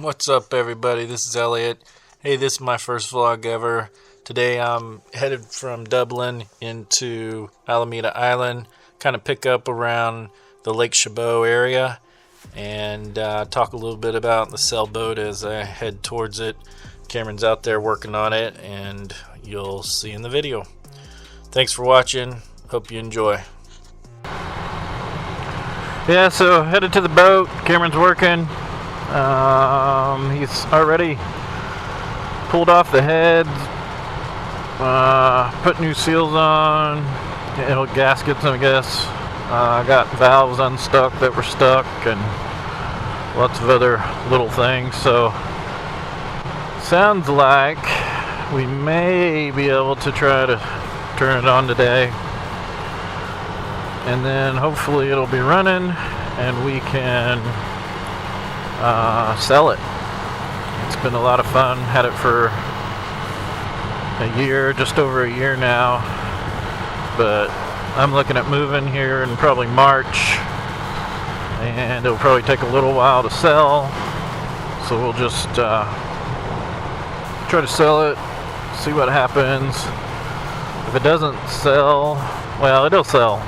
What's up, everybody? This is Elliot. Hey, this is my first vlog ever. Today I'm headed from Dublin into Alameda Island, kind of pick up around the Lake Chabot area, and talk a little bit about the sailboat as I head towards it. Cameron's out there working on it, and you'll see in the video. Thanks for watching. Hope you enjoy. Yeah, so headed to the boat. Cameron's working. He's already pulled off the heads, put new seals on, gaskets, I guess. Got valves unstuck that were stuck, and lots of other little things. So sounds like we may be able to try to turn it on today, and then hopefully it'll be running and we can sell it. It's been a lot of fun. Had it for a year, just over a year now, but I'm looking at moving here in probably March, and it'll probably take a little while to sell, so we'll just try to sell it, see what happens. If it doesn't sell, well, it'll sell.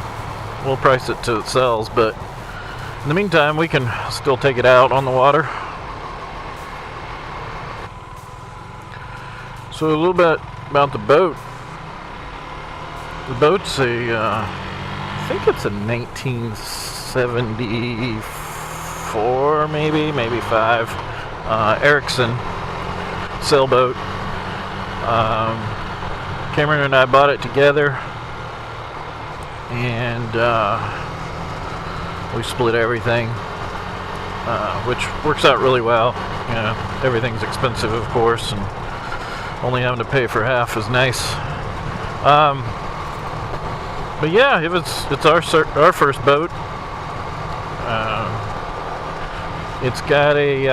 We'll price it till it sells, but in the meantime, we can still take it out on the water. So a little bit about the boat. The boat's I think it's a 1974, maybe 5, Erickson sailboat. Cameron and I bought it together, and we split everything, which works out really well. You know, everything's expensive, of course, and only having to pay for half is nice. But yeah, it's our first boat. It's got a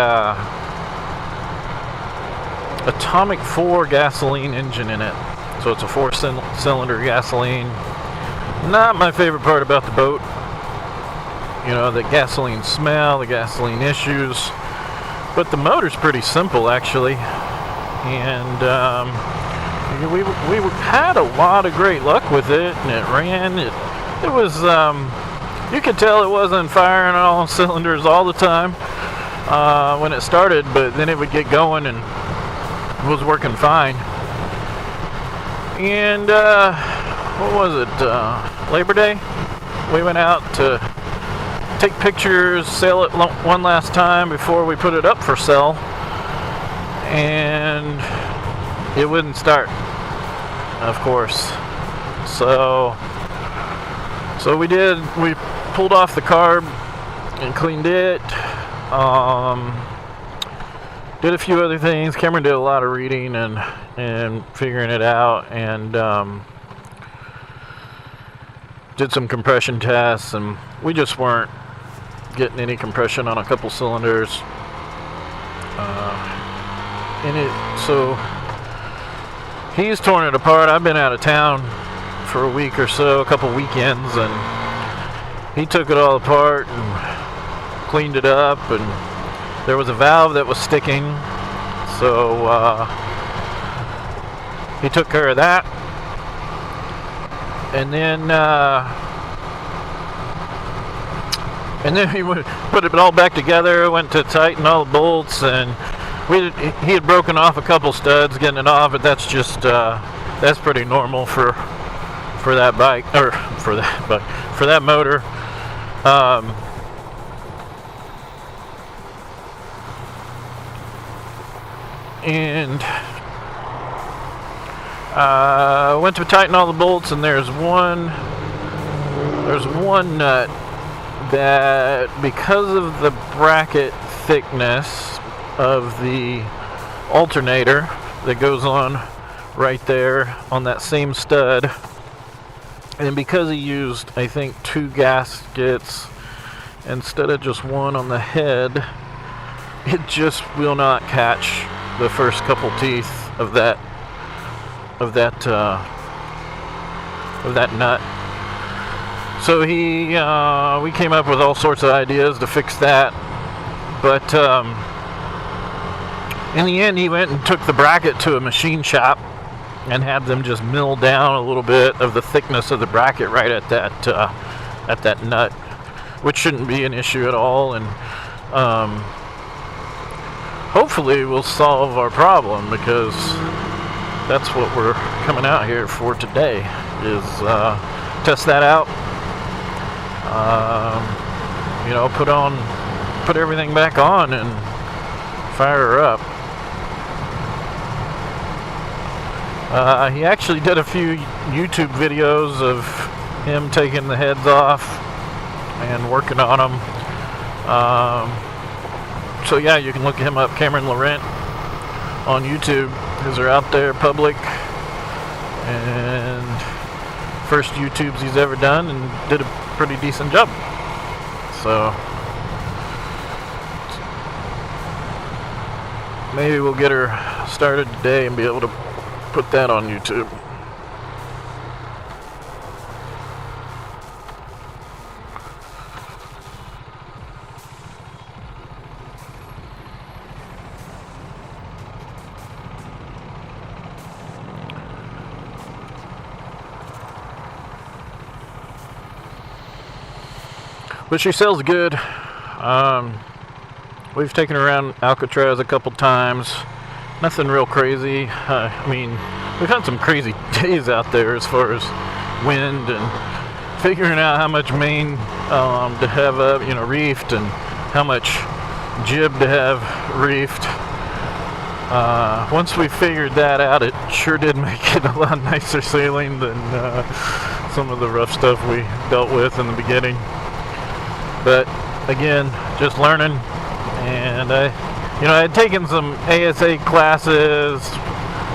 atomic 4 gasoline engine in it, so it's a 4-cylinder gasoline. Not my favorite part about the boat. You know, the gasoline smell, the gasoline issues, but the motor's pretty simple, actually, and we had a lot of great luck with it, and it ran. It was you could tell it wasn't firing on all cylinders all the time when it started, but then it would get going and it was working fine. And what was it? Labor Day, we went out to take pictures, sail it one last time before we put it up for sale, and it wouldn't start, of course. So we pulled off the carb and cleaned it, did a few other things. Cameron did a lot of reading and figuring it out, and did some compression tests, and we just weren't getting any compression on a couple cylinders in it. So he's torn it apart. I've been out of town for a week or so, a couple weekends, and he took it all apart and cleaned it up, and there was a valve that was sticking, so he took care of that. And then he put it all back together, went to tighten all the bolts, and he had broken off a couple studs getting it off, but that's just that's pretty normal for that bike, or for that motor. And went to tighten all the bolts, and there's one nut that, because of the bracket thickness of the alternator that goes on right there on that same stud, and because he used, I think, 2 gaskets instead of just one on the head, it just will not catch the first couple teeth of that nut. So we came up with all sorts of ideas to fix that, but In the end, he went and took the bracket to a machine shop and had them just mill down a little bit of the thickness of the bracket right at that nut, which shouldn't be an issue at all, and hopefully we'll solve our problem, because that's what we're coming out here for today, is test that out, put everything back on and fire her up. He actually did a few YouTube videos of him taking the heads off and working on them. So yeah, you can look him up, Cameron Laurent, on YouTube, because they're out there public, and first YouTubes he's ever done, and did a pretty decent job. So maybe we'll get her started today and be able to put that on YouTube. But she sells good. We've taken her around Alcatraz a couple times. Nothing real crazy. We've had some crazy days out there as far as wind and figuring out how much main to have up, reefed, and how much jib to have reefed. Once we figured that out, it sure did make it a lot nicer sailing than some of the rough stuff we dealt with in the beginning. But again, just learning, and I had taken some ASA classes,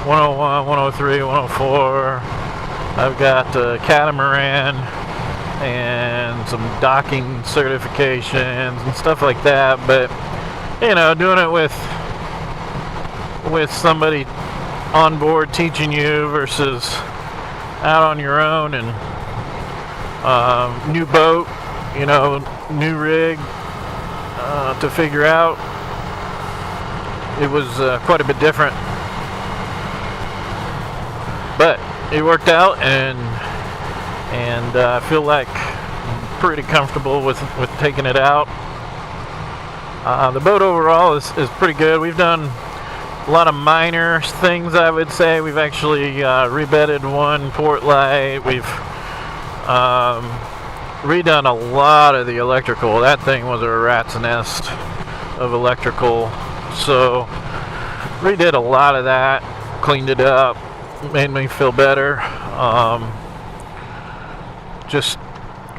101, 103, 104. I've got a catamaran and some docking certifications and stuff like that. But doing it with somebody on board teaching you versus out on your own, and new boat, new rig to figure out. It was quite a bit different, but it worked out, and I feel like I'm pretty comfortable with taking it out. The boat overall is pretty good. We've done a lot of minor things, I would say. We've actually rebedded one port light. We've redone a lot of the electrical. That thing was a rat's nest of electrical, so redid a lot of that, cleaned it up, made me feel better. Just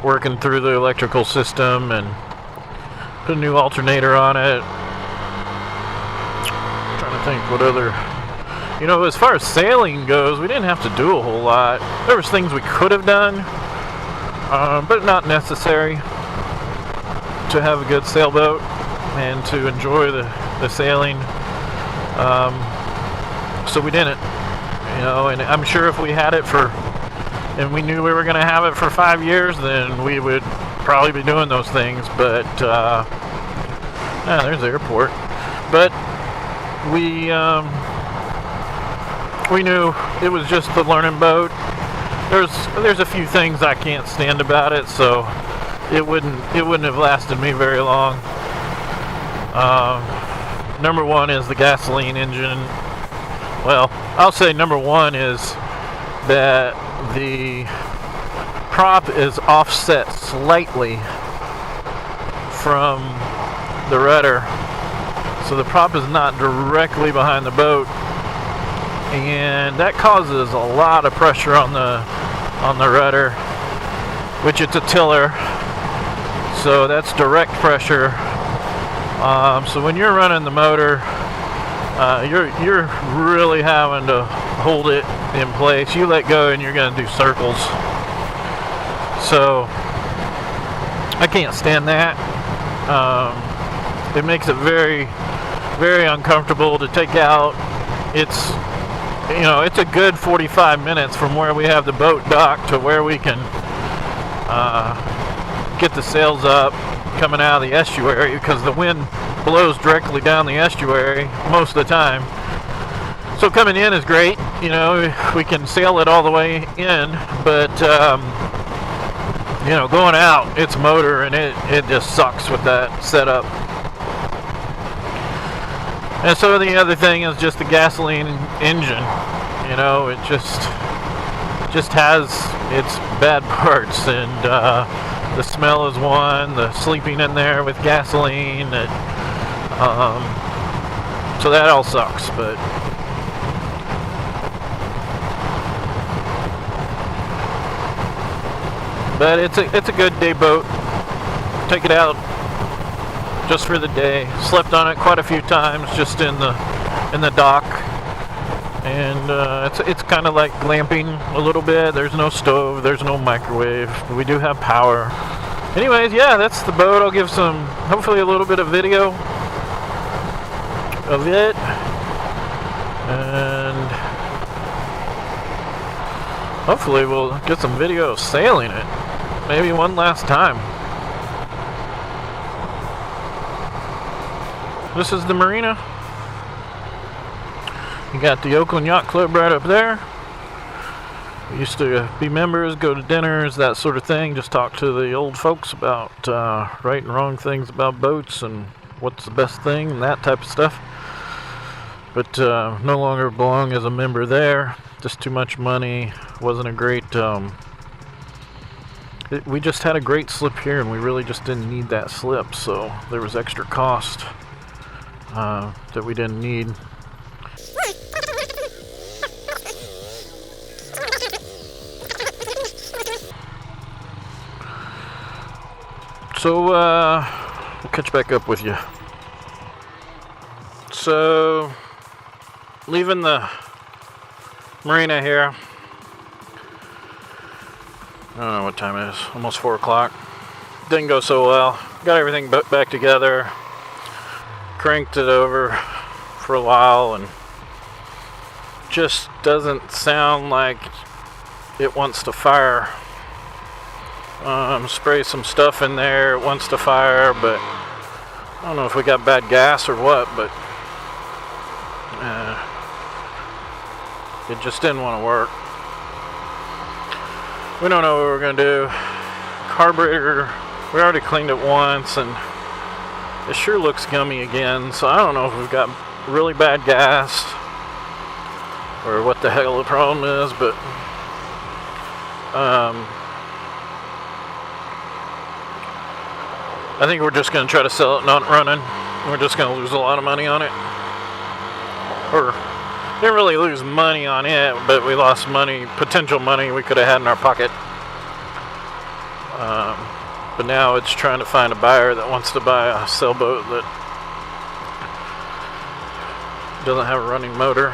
working through the electrical system, and put a new alternator on it. I'm trying to think what other, as far as sailing goes, we didn't have to do a whole lot. There was things we could have done, but not necessary to have a good sailboat and to enjoy the sailing. So we didn't, and I'm sure if we had it and we knew we were going to have it for 5 years, then we would probably be doing those things. But there's the airport. But we knew it was just the learning boat. There's a few things I can't stand about it, so it wouldn't have lasted me very long. Number one is the gasoline engine. Well, I'll say number one is that the prop is offset slightly from the rudder, so the prop is not directly behind the boat, and that causes a lot of pressure on the rudder, which it's a tiller, so that's direct pressure. So when you're running the motor, you're really having to hold it in place. You let go and you're going to do circles. So I can't stand that. It makes it very, very uncomfortable to take out. It's a good 45 minutes from where we have the boat docked to where we can get the sails up coming out of the estuary, because the wind blows directly down the estuary most of the time. So coming in is great, you know, we can sail it all the way in, but you know, going out, it's motor, and it just sucks with that setup. And so the other thing is just the gasoline engine. You know, it just has its bad parts, and the smell is one, the sleeping in there with gasoline, so that all sucks. But it's a good day boat. Take it out just for the day. Slept on it quite a few times, just in the dock, and it's kind of like glamping a little bit. There's no stove, there's no microwave. We do have power. Anyways, yeah, that's the boat. I'll give hopefully a little bit of video of it, and hopefully we'll get some video of sailing it, maybe one last time. This is the marina. You got the Oakland Yacht Club right up there. We used to be members, go to dinners, that sort of thing. Just talk to the old folks about right and wrong things about boats and what's the best thing and that type of stuff. But no longer belong as a member there. Just too much money. Wasn't a great... we just had a great slip here, and we really just didn't need that slip. So there was extra cost that we didn't need. So we'll catch back up with you. So leaving the marina here. I don't know what time it is. Almost 4 o'clock. Didn't go so well. Got everything back together. Cranked it over for a while, and just doesn't sound like it wants to fire. Spray some stuff in there, it wants to fire, but I don't know if we got bad gas or what, but it just didn't want to work. We don't know what we're going to do. Carburetor, we already cleaned it once, and it sure looks gummy again, so I don't know if we've got really bad gas or what the hell the problem is, but I think we're just going to try to sell it not running. We're just going to lose a lot of money on it. Or, didn't really lose money on it, but we lost money, potential money we could have had in our pocket. But now it's trying to find a buyer that wants to buy a sailboat that doesn't have a running motor.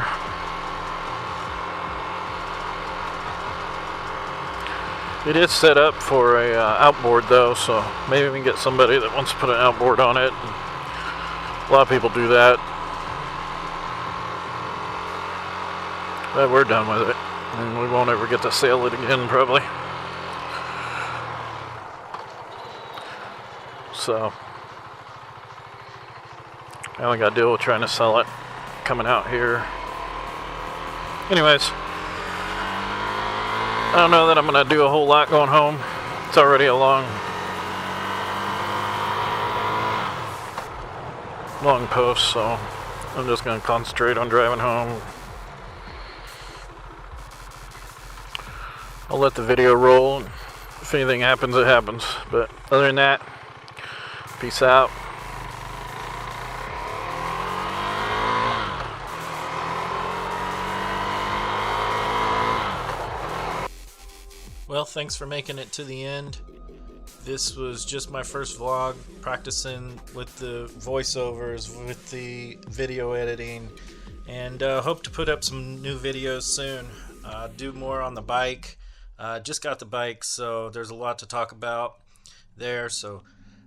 It is set up for a outboard though, so maybe we can get somebody that wants to put an outboard on it. A lot of people do that. But we're done with it, and we won't ever get to sail it again probably. So I only got to deal with trying to sell it coming out here. Anyways, I don't know that I'm going to do a whole lot going home. It's already a long post, so I'm just going to concentrate on driving home. I'll let the video roll. If anything happens, it happens. But other than that, peace out. Well, thanks for making it to the end. This was just my first vlog, practicing with the voiceovers, with the video editing, and hope to put up some new videos soon. Do more on the bike. Just got the bike, so there's a lot to talk about there. So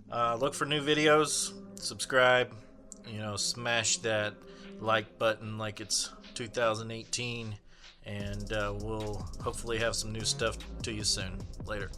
look for new videos, subscribe, smash that like button like it's 2018, and we'll hopefully have some new stuff to you soon. Later.